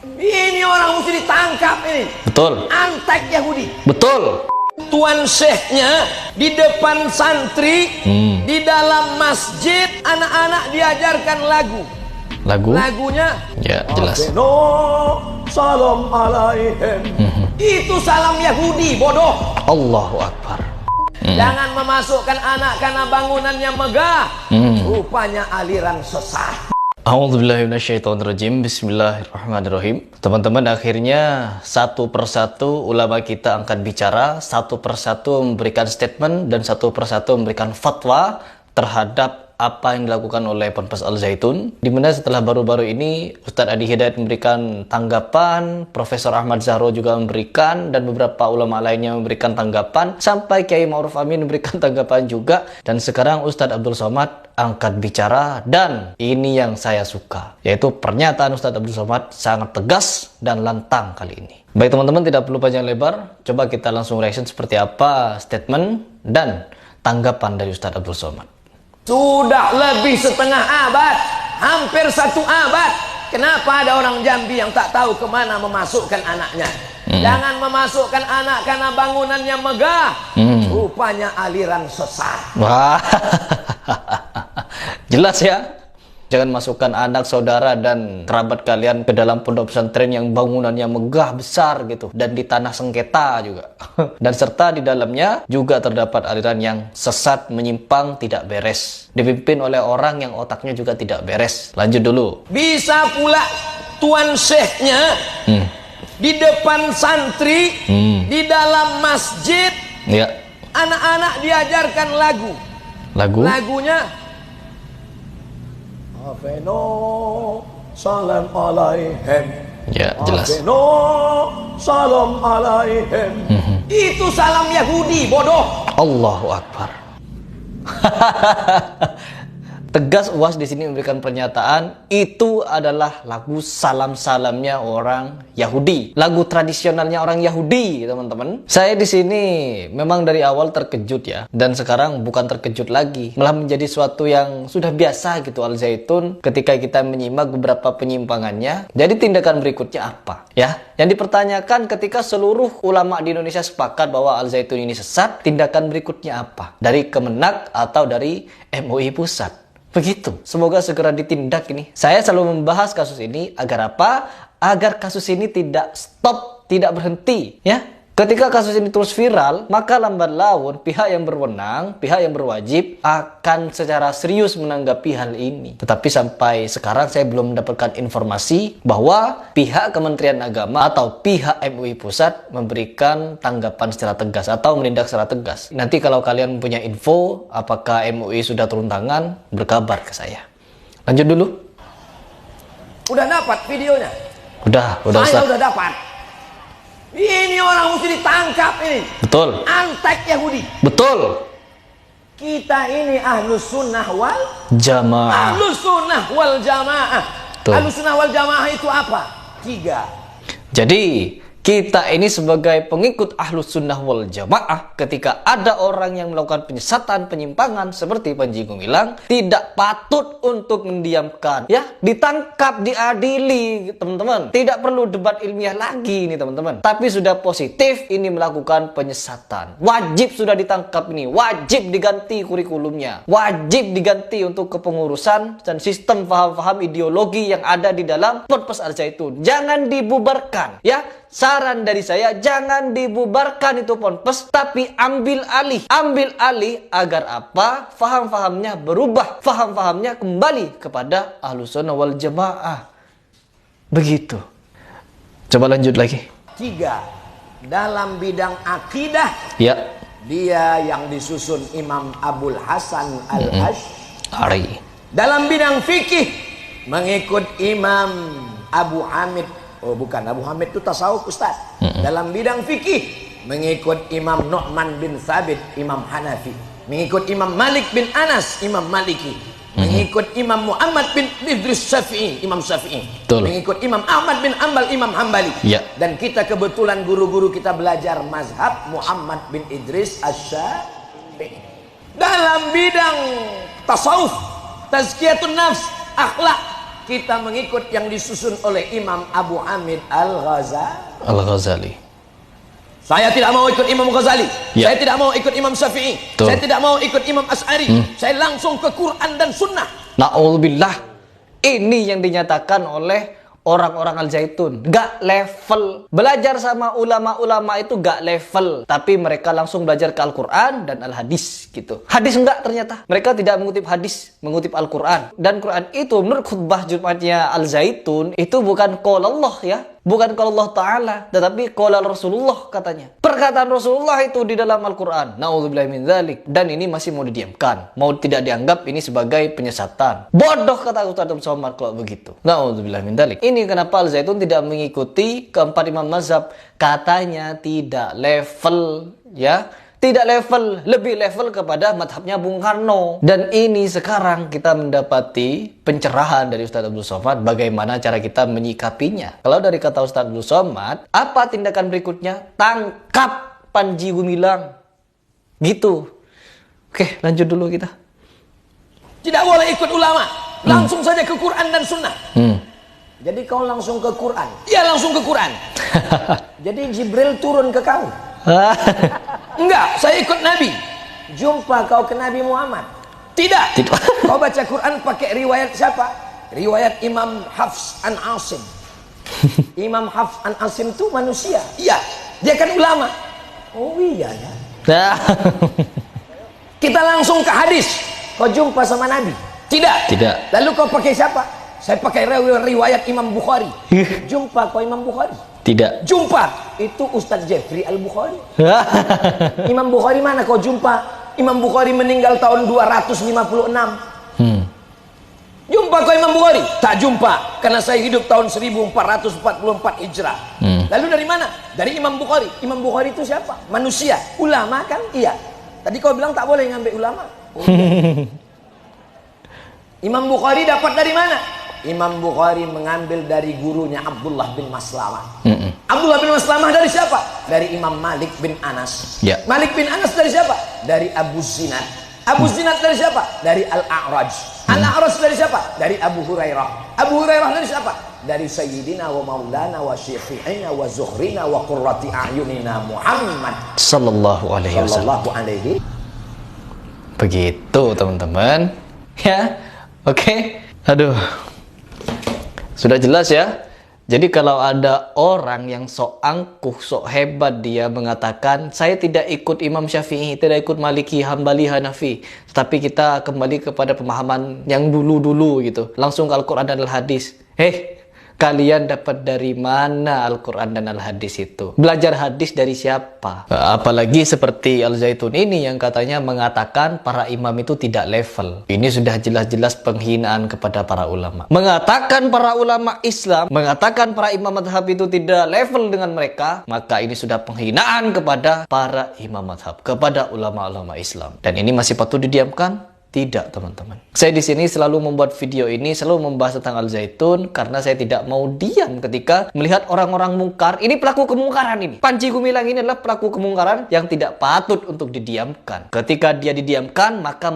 Ini orang mesti ditangkap ini. Betul. Antek Yahudi. Betul. Tuan syekhnya di depan santri, di dalam masjid, anak-anak diajarkan lagu. Lagunya ya jelas. Salam alaihim. Itu salam Yahudi, bodoh. Allahu Akbar. Jangan memasukkan anak karena bangunannya megah. Rupanya aliran sesat. A'udzubillahi minasyaitonirrajim. Bismillahirrahmanirrahim. Teman-teman, akhirnya satu persatu ulama kita angkat bicara, satu persatu memberikan statement dan satu persatu memberikan fatwa terhadap apa yang dilakukan oleh Ponpes Al Zaitun, di mana setelah baru-baru ini Ustadz Adi Hidayat memberikan tanggapan, Profesor Ahmad Zahro juga memberikan, dan beberapa ulama lainnya memberikan tanggapan, sampai Kiai Ma'ruf Amin memberikan tanggapan juga, dan sekarang Ustadz Abdul Somad angkat bicara, dan ini yang saya suka, yaitu pernyataan Ustadz Abdul Somad sangat tegas dan lantang kali ini. Baik teman-teman, tidak perlu panjang lebar, coba kita langsung reaction seperti apa statement dan tanggapan dari Ustadz Abdul Somad. Sudah lebih setengah abad, hampir 1 abad. Kenapa ada orang Jambi yang tak tahu kemana memasukkan anaknya? Jangan memasukkan anak karena bangunannya megah. Rupanya aliran sesat. Wah, jelas ya. Jangan masukkan anak, saudara, dan kerabat kalian ke dalam pondok pesantren yang bangunannya megah besar gitu, dan di tanah sengketa juga. Dan serta di dalamnya juga terdapat aliran yang sesat, menyimpang, tidak beres, dipimpin oleh orang yang otaknya juga tidak beres. Lanjut dulu. Bisa pula tuan syekhnya di depan santri, di dalam masjid, ya, anak-anak diajarkan lagunya salam alaihim. Ya, jelas. Salam alaihim. Itu salam Yahudi, bodoh. Allahu Akbar. Tegas UAS di sini memberikan pernyataan itu adalah lagu salam-salamnya orang Yahudi, lagu tradisionalnya orang Yahudi, teman-teman. Saya di sini memang dari awal terkejut ya, dan sekarang bukan terkejut lagi, malah menjadi suatu yang sudah biasa gitu Al Zaitun ketika kita menyimak beberapa penyimpangannya. Jadi tindakan berikutnya apa? Ya, yang dipertanyakan ketika seluruh ulama di Indonesia sepakat bahwa Al Zaitun ini sesat, tindakan berikutnya apa? Dari Kemenak atau dari MUI Pusat? Begitu. Semoga segera ditindak ini. Saya selalu membahas kasus ini agar apa? Agar kasus ini tidak stop, tidak berhenti, ya. Ketika kasus ini terus viral, maka lambat laun pihak yang berwenang, pihak yang berwajib akan secara serius menanggapi hal ini. Tetapi sampai sekarang saya belum mendapatkan informasi bahwa pihak Kementerian Agama atau pihak MUI Pusat memberikan tanggapan secara tegas atau menindak secara tegas. Nanti kalau kalian punya info apakah MUI sudah turun tangan, berkabar ke saya. Lanjut dulu. Udah dapat videonya? Udah Saya udah dapat. Ini orang mesti ditangkap ini. Betul. Antek Yahudi. Betul. Kita ini Ahlus Sunnah wal Jamaah. Ahlus Sunnah wal Jamaah. Ahlus Sunnah wal Jamaah itu apa? 3. Jadi kita ini sebagai pengikut Ahlus Sunnah wal Jamaah, ketika ada orang yang melakukan penyesatan, penyimpangan seperti Panji Gumilang, tidak patut untuk mendiamkan, ya, ditangkap, diadili, teman-teman. Tidak perlu debat ilmiah lagi ini, teman-teman. Tapi sudah positif ini melakukan penyesatan, wajib sudah ditangkap ini, wajib diganti kurikulumnya, wajib diganti untuk kepengurusan dan sistem paham-paham ideologi yang ada di dalam Ponpes Al Zaitun. Jangan dibubarkan, ya. Saran dari saya, jangan dibubarkan itu ponpes, tapi ambil alih agar apa? Faham-fahamnya berubah, faham-fahamnya kembali kepada Ahlus Sunnah wal Jamaah. Begitu. Coba lanjut lagi. 3. Dalam bidang akidah, ya, dia yang disusun Imam Abul Hasan Al-Asy'ari. Dalam bidang fikih, mengikut Imam Abu Hamid. Oh bukan, Abu Hamid itu tasawuf, Ustaz. Dalam bidang fikih mengikut Imam Nu'man bin Thabit, Imam Hanafi. Mengikut Imam Malik bin Anas, Imam Maliki. Mengikut Imam Muhammad bin Idris Syafi'i, Imam Syafi'i. Mengikut Imam Ahmad bin Ambal, Imam Hambali. Ya. Dan kita kebetulan guru-guru kita belajar mazhab Muhammad bin Idris Asy-Syafi'i. Dalam bidang tasawuf, tazkiyatun nafs, akhlak, kita mengikut yang disusun oleh Imam Abu Hamid Al-Ghazali. Al-Ghazali. Saya tidak mau ikut Imam Ghazali. Ya. Saya tidak mau ikut Imam Syafi'i. Tuh. Saya tidak mau ikut Imam Asy'ari. Saya langsung ke Quran dan Sunnah. Na'udzubillah. Ini yang dinyatakan oleh orang-orang Al-Zaitun. Gak level. Belajar sama ulama-ulama itu gak level. Tapi mereka langsung belajar ke Al-Quran dan Al-Hadis gitu. Hadis enggak ternyata. Mereka tidak mengutip hadis, mengutip Al-Quran. Dan Quran itu menurut khutbah Jumatnya Al-Zaitun itu bukan qaul Allah ya. Bukan kalau Allah Ta'ala, tetapi qala Rasulullah katanya. Perkataan Rasulullah itu di dalam Al-Quran. Na'udzubillah min dzalik. Dan ini masih mau didiamkan. Mau tidak dianggap ini sebagai penyesatan. Bodoh kata Ustaz Abdul Somad kalau begitu. Na'udzubillah min dzalik. Ini kenapa Al-Zaitun tidak mengikuti keempat imam mazhab. Katanya tidak level ya. Tidak level, lebih level kepada madhabnya Bung Karno. Dan ini sekarang kita mendapati pencerahan dari Ustaz Abdul Somad bagaimana cara kita menyikapinya. Kalau dari kata Ustaz Abdul Somad, apa tindakan berikutnya? Tangkap Panji Gumilang. Gitu. Oke, lanjut dulu kita. Tidak boleh ikut ulama. Langsung saja ke Quran dan Sunnah. Jadi kau langsung ke Quran. Dia langsung ke Quran. Jadi Jibril turun ke kau. Enggak, saya ikut Nabi. Jumpa kau ke Nabi Muhammad. Tidak. Kau baca Quran pakai riwayat siapa? Riwayat Imam Hafs an Asim. Imam Hafs an Asim itu manusia. Iya, dia kan ulama. Oh iya ya. Kita langsung ke hadis. Kau jumpa sama Nabi? Tidak. Tidak. Lalu kau pakai siapa? Saya pakai riwayat Imam Bukhari. Jumpa kau Imam Bukhari? Tidak. Jumpa itu Ustadz Jeffrey Al-Bukhari. Imam Bukhari mana kau jumpa? Imam Bukhari meninggal tahun 256. Jumpa kau Imam Bukhari? Tak jumpa, karena saya hidup tahun 1444 Hijrah. Lalu dari mana? Dari Imam Bukhari. Imam Bukhari itu siapa? Manusia. Ulama kan? Iya. Tadi kau bilang tak boleh ngambil ulama. Oh, iya. Imam Bukhari dapat dari mana? Imam Bukhari mengambil dari gurunya Abdullah bin Maslamah. Abdullah bin Maslamah dari siapa? Dari Imam Malik bin Anas. Ya. Malik bin Anas dari siapa? Dari Abu Zinad. Abu Zinad dari siapa? Dari Al-A'raj. Al-A'raj dari siapa? Dari Abu Hurairah. Abu Hurairah dari siapa? Dari Sayyidina wa Maulana wa Syefi'ina wa Zuhrina wa Qurrati A'yunina Muhammad Sallallahu alaihi wasallam. Sallallahu alaihi. Begitu teman-teman. Ya. Oke. Aduh. Sudah jelas ya. Jadi kalau ada orang yang sok angkuh, sok hebat, dia mengatakan saya tidak ikut Imam Syafi'i, tidak ikut Maliki, Hambali, Hanafi, tetapi kita kembali kepada pemahaman yang dulu-dulu gitu, langsung ke Al-Quran dan Al-Hadis. Kalian dapat dari mana Al-Quran dan Al-Hadis itu? Belajar hadis dari siapa? Apalagi seperti Al-Zaitun ini yang katanya mengatakan para imam itu tidak level. Ini sudah jelas-jelas penghinaan kepada para ulama. Mengatakan para ulama Islam, mengatakan para imam madhab itu tidak level dengan mereka, maka ini sudah penghinaan kepada para imam madhab, kepada ulama-ulama Islam. Dan ini masih patut didiamkan? Tidak, teman-teman. Saya di sini selalu membuat video ini, selalu membahas tentang Al-Zaitun karena saya tidak mau diam ketika melihat orang-orang mungkar. Ini pelaku kemungkaran ini. Panji Gumilang ini adalah pelaku kemungkaran yang tidak patut untuk didiamkan. Ketika dia didiamkan, maka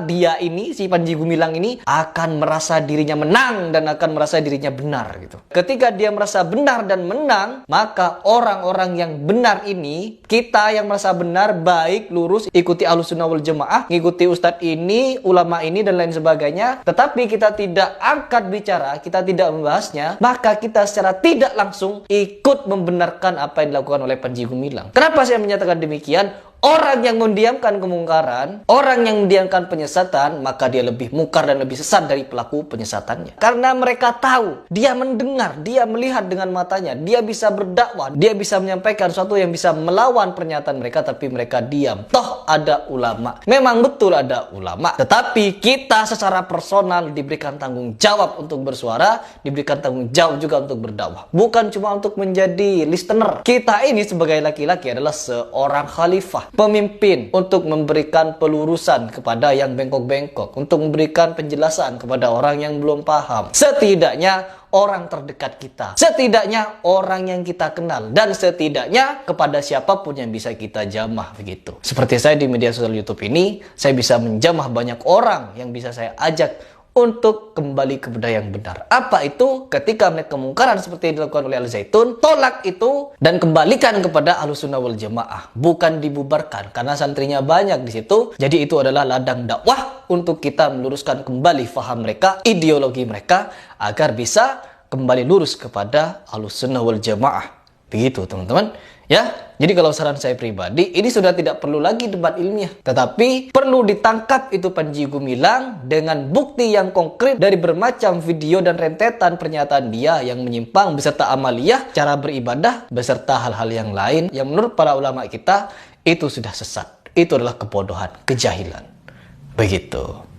dia ini, si Panji Gumilang ini akan merasa dirinya menang dan akan merasa dirinya benar gitu. Ketika dia merasa benar dan menang, maka orang-orang yang benar ini, kita yang merasa benar, baik, lurus, ikuti Ahlussunnah wal Jamaah, ngikuti ustadz ini, ulama ini dan lain sebagainya, tetapi kita tidak angkat bicara, kita tidak membahasnya, maka kita secara tidak langsung ikut membenarkan apa yang dilakukan oleh Panji Gumilang. Kenapa saya menyatakan demikian? Orang yang mendiamkan kemungkaran, orang yang mendiamkan penyesatan, maka dia lebih mungkar dan lebih sesat dari pelaku penyesatannya. Karena mereka tahu, dia mendengar, dia melihat dengan matanya, dia bisa berdakwah, dia bisa menyampaikan sesuatu yang bisa melawan pernyataan mereka, tapi mereka diam. Toh ada ulama. Memang betul ada ulama, tetapi kita secara personal diberikan tanggung jawab untuk bersuara, diberikan tanggung jawab juga untuk berdakwah. Bukan cuma untuk menjadi listener. Kita ini sebagai laki-laki adalah seorang khalifah, pemimpin, untuk memberikan pelurusan kepada yang bengkok-bengkok, untuk memberikan penjelasan kepada orang yang belum paham. Setidaknya orang terdekat kita, setidaknya orang yang kita kenal, dan setidaknya kepada siapapun yang bisa kita jamah begitu. Seperti saya di media sosial YouTube ini, saya bisa menjamah banyak orang yang bisa saya ajak untuk kembali kepada yang benar. Apa itu? Ketika melihat kemungkaran seperti yang dilakukan oleh Al-Zaitun, tolak itu dan kembalikan kepada Ahlussunnah wal Jamaah, bukan dibubarkan karena santrinya banyak di situ. Jadi itu adalah ladang dakwah untuk kita meluruskan kembali faham mereka, ideologi mereka agar bisa kembali lurus kepada Ahlussunnah wal Jamaah. Begitu teman-teman. Ya, jadi kalau saran saya pribadi, ini sudah tidak perlu lagi debat ilmiah. Tetapi perlu ditangkap itu Panji Gumilang dengan bukti yang konkret dari bermacam video dan rentetan pernyataan dia yang menyimpang beserta amaliyah, cara beribadah, beserta hal-hal yang lain yang menurut para ulama kita itu sudah sesat. Itu adalah kebodohan, kejahilan. Begitu.